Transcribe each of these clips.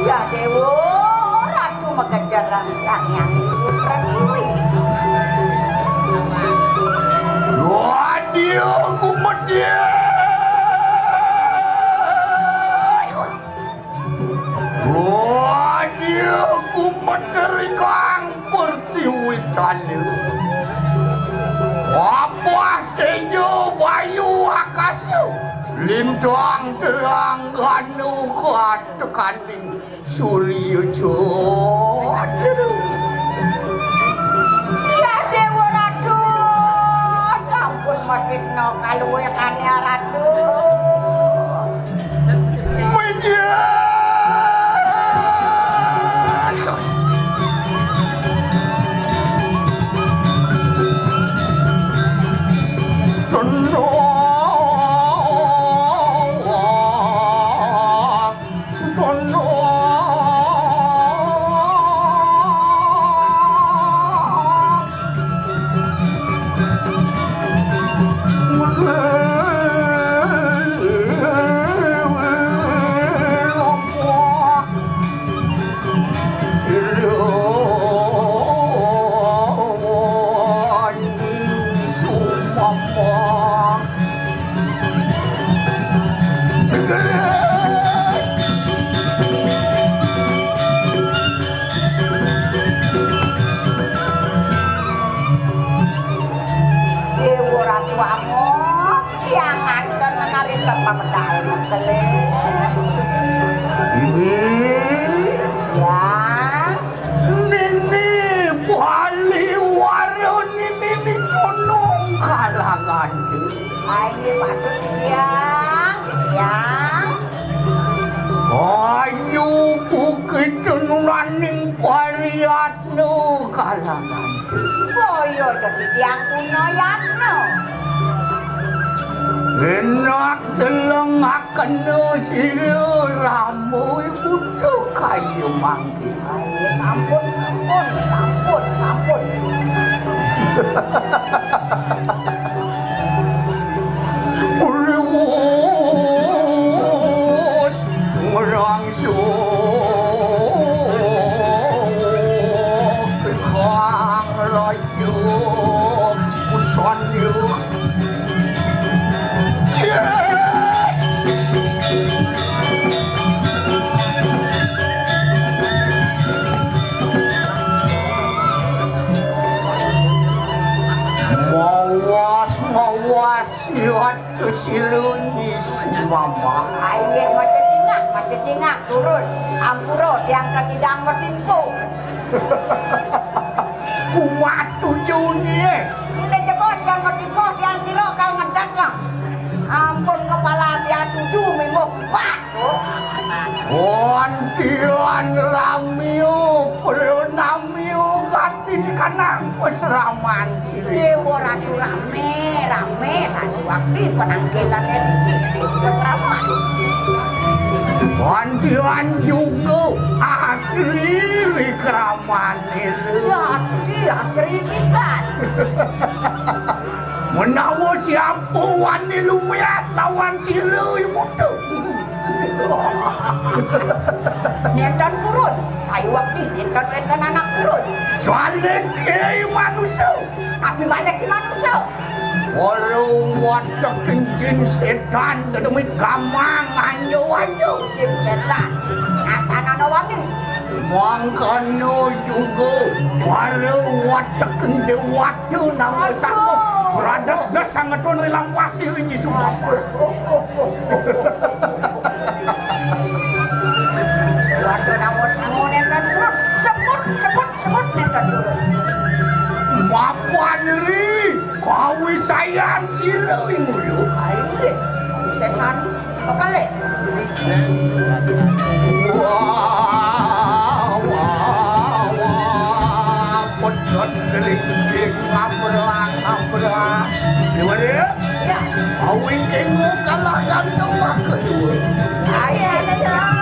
Ya Dewo, ratu mengejar rancangnya itu praniwi. Waduh, kumedya. Waduh, kumederi kang pertiwitane. Apa tejo bayu akasu lintang terang ganu katekaning surya jodro. Ya Dewa Ratu, sampun masitno kaluwe kane Ratu. Menjadi enak teleng akan siru ramu butuh kayu mangki. Sampun. Ulus ngerangsung kekang rayu usan yuk. Siwatu silunyi mama. Ayo macet cingak turun. Ampuro diangkat tidak bertimpu. Kumatu junyi. Ini jebos yang bertimpu yang siro kau ngedakang. Ampun kepala dia 7 minggu 4. Ontian ramiu pernamiu katin kanang peseraman siri. Dewa Ratu rame satu waktu penangkilan di peseraman. Ontian juga asli wikraman itu. Ya asli pisan. Menawa siapa wani lumiat lawan siru ibu tu. Nentan kurun, saya waktu nentan anak kurun. Soalnya kei manusia. Tapi balik ke manusia. Walau wadah kencing setan kedemi kamang anjo. Jin setan, anak wangi. Mangkano juga walau wadah kencing waktu nama sanggup. Beradas-das sangat pun rilang pasir ini semua. Waduh namun nentan kurun. Sebut nentan kurun. Mapan ri, kawi sayang sirui mulu. Ayo, setan, bakale. Wah, pecot geling-geling ngaprak. Gimana ya? Ya, Awing kengu kalah ganteng wah kedua. saya ada dong.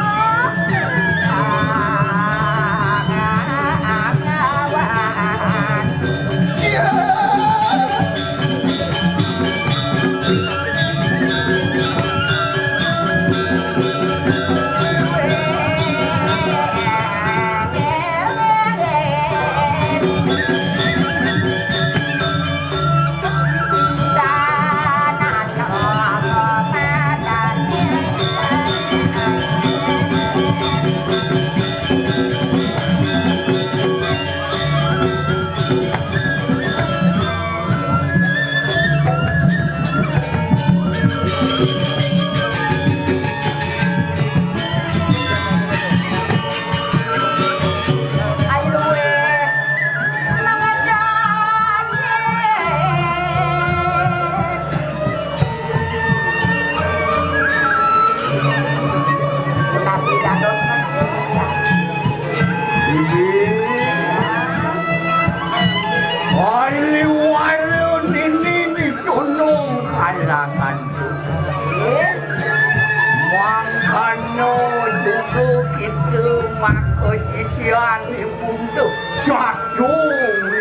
maka sisian ibu tu jatuh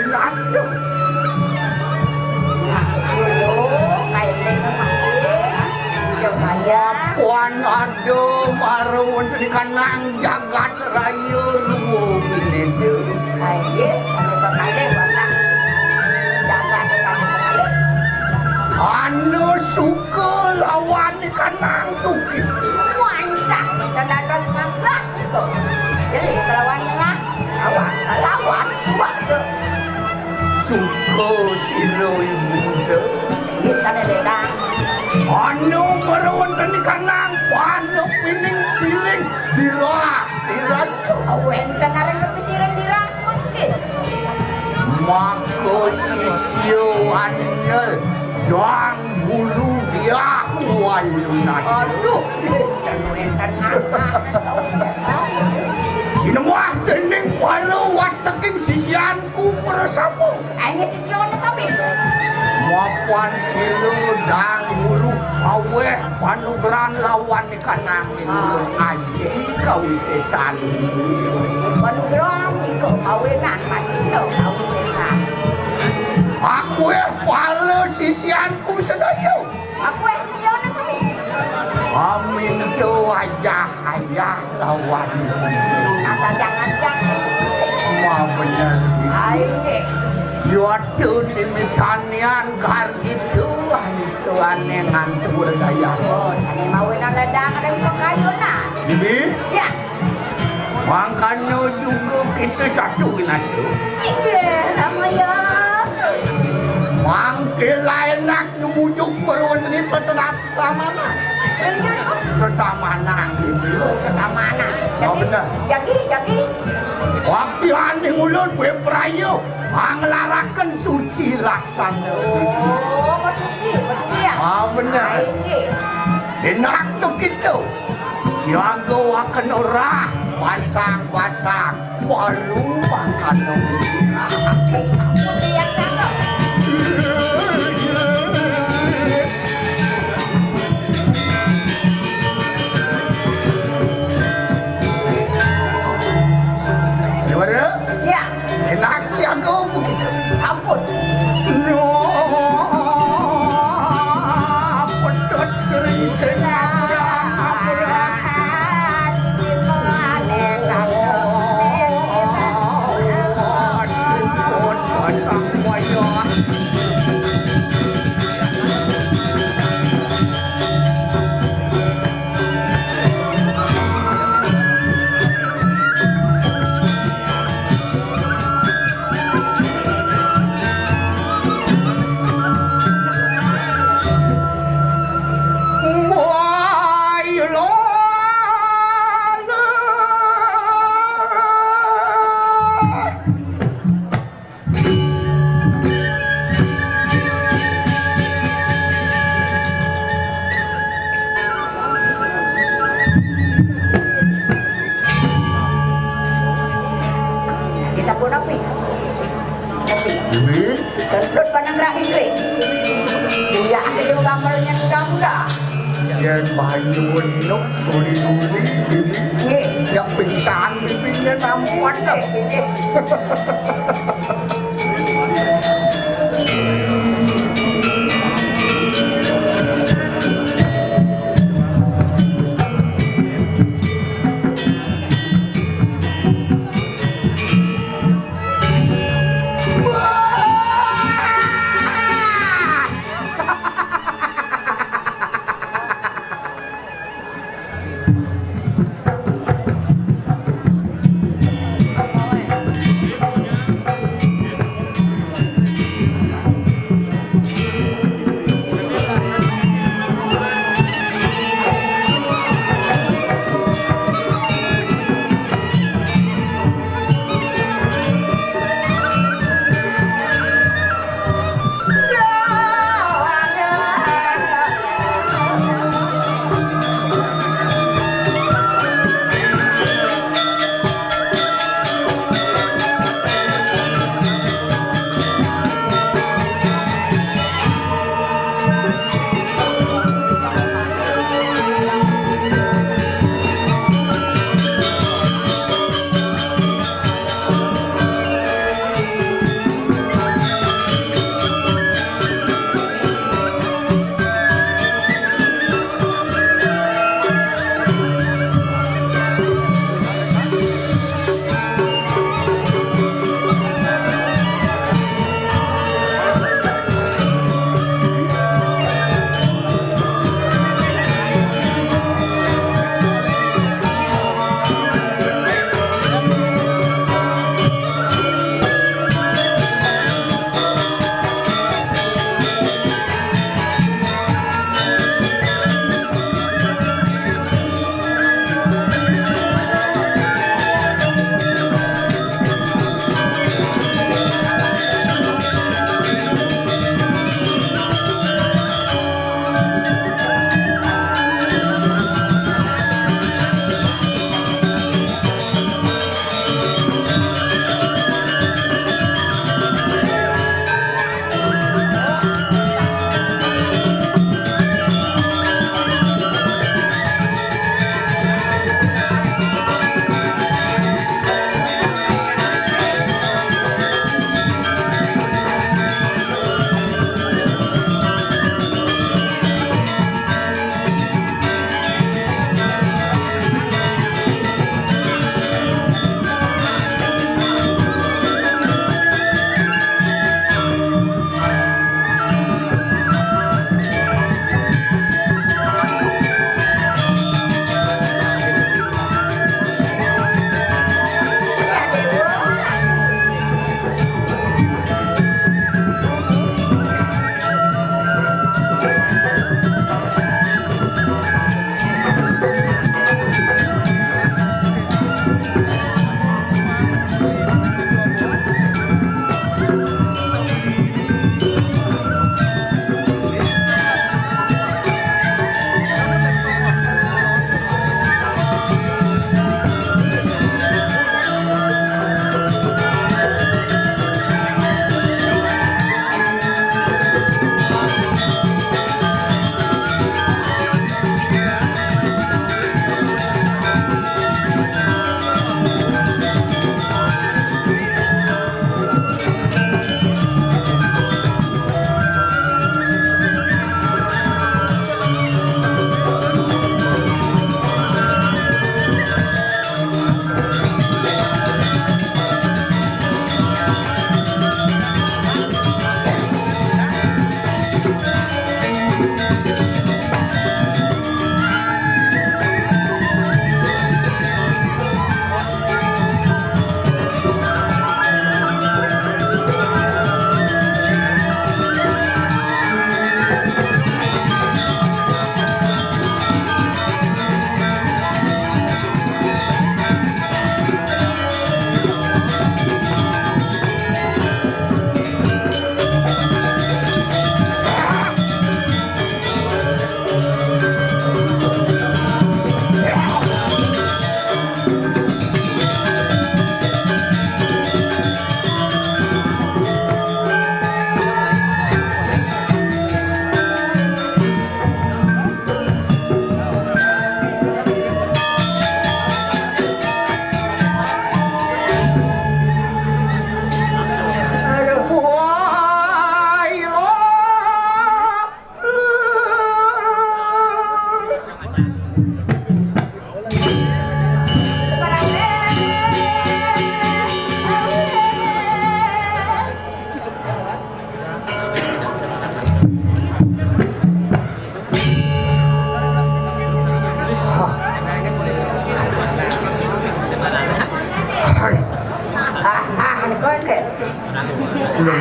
langsung. Kayak mereka Yo saya Puan ada marun di kanang jagat raya lu ini. kayak kami kali warna jaga kami kali. Anu suka lawan di kanang tu gitu. Mantap dan ada masalah itu. Jadi lawan lah lawan buat tu. Suka silo ibu tu. Kita ada Anu marun di kanang panu pining siling dirah tu. awen kanaran lebih sirang dirah mungkin. Maka sisio anel yang bulu dia walunat. Aduh, jangan Sinemah tening walau wataking sisianku bersama. Ini sisi mana tapi? Mapan silu dan bulu aweh panugeran lawan di kanang ini. Aji kau sesan. Panugeran itu kawinan mati lo kawinan. Aku pala sisianku sedayo. Aku sisi mana tapi? Amin tu aja lawan. Asal jangan. Ma benar. Aini. Yuatu simitanian kar itu aneh ngantur gaya. Oh, ini mawinan ledang ada yang kayu nak. Ini Ya. makanya juga kita satu genasi. Iya, namanya. Mangkil enak memujuk meruan ini pertamana. Pertamana gitu. Pertamana. Oh benar. Jagi. Waktu aneh ulun berperayu mengelarakan suci laksana. Oh, betul ya. Ah benar. Ini. Enak tu kita. Jaga akan orang pasang baru makan. Aku yang cakap. Gimana? Ya, Enak siaga begitu. ampun. No, pedot kering sengaja. Kita pun api. Ini Terus pandang rakyat. Dia ada yang gambarnya muda-muda. yang bahayu benuk duri-duri ini yang pingsan pipinya nampak dah.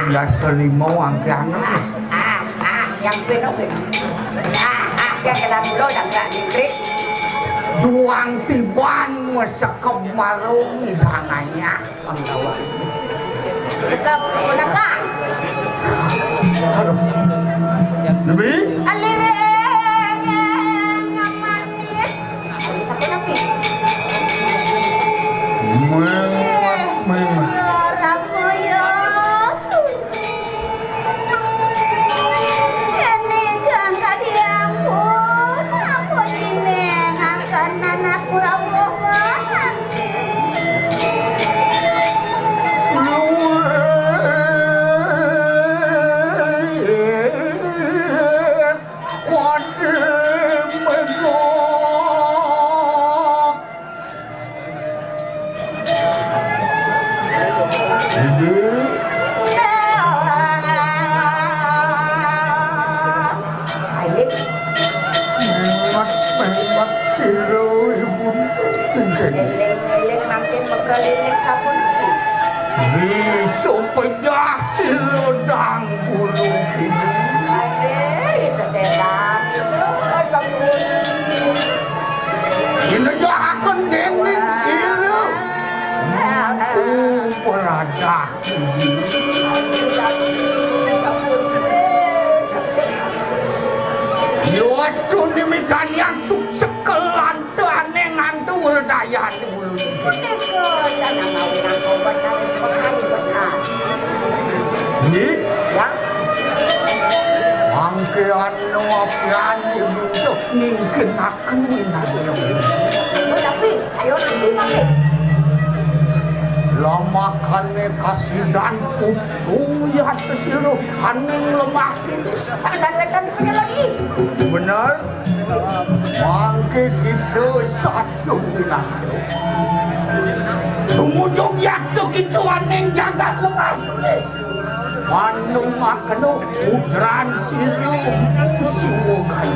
ya selimau angke anak. Yang benar. Dia kena dulu dan tak dikrik. Duang tiban sekep marung hidangannya penggawa. Sekep gunakan. Lebih? Alireng yang manis. Tapi nabi. Eleng makin megalinik kapun. Supaya silodang bulu ini. Sedang. Ini akan dening silu. Berada. Yocu demikian yang sukses kelantu aneh ngantu berdaya dulu. Ini Ya. Angkean apian dibentuk mungkin akan winanya. Tapi ayo nanti nanti. Lama kane kasidan utung ya tersirup kaning lemah Dan punya lagi. benar mangke kita satu binasa tumujung yaktu kita aneng jagat lemah Manung maknu putran sirup siwokan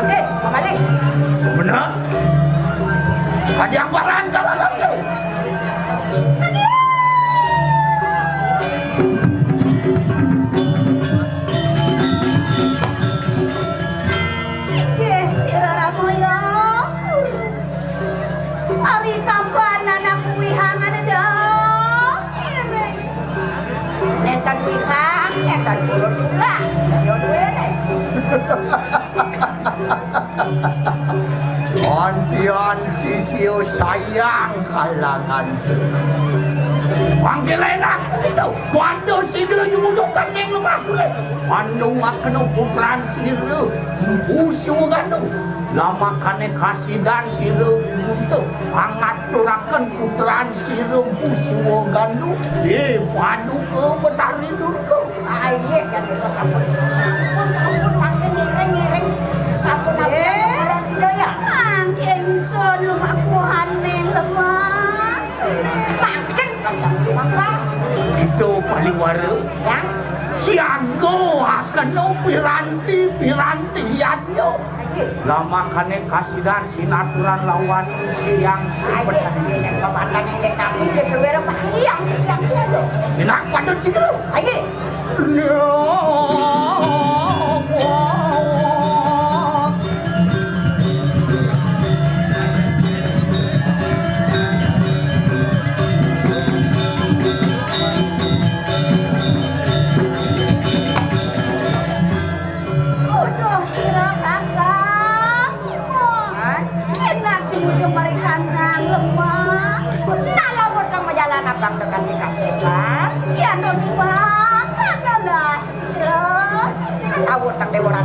Oke, kembali. benar ada yang baran kalau kamu Ari tampan anak wihangan dong. Netan wihang, netan bulun pula. Ayo duwe. Antian sisio sayang kalangan panggil enak itu kuanto siglo jumujukan yang lemah kulit pandung makno putran siru usio gandu lama kane kasidan siru untuk hangat turakan putran siru usio gandu padu ke betari dulu Aye kan ampun makin ngiring-ngiring. Ampun ya. Makin son lumaku haneng lemah. Makin itu paling waru yang siago akan piranti liatnya lama kane kasidan sinaturan lawan siang ini kemandan ini kamu dia sewera yang enak padut sih lo ayo abang tekan dikasihkan ya noni bang adalah terus awut tak dewaran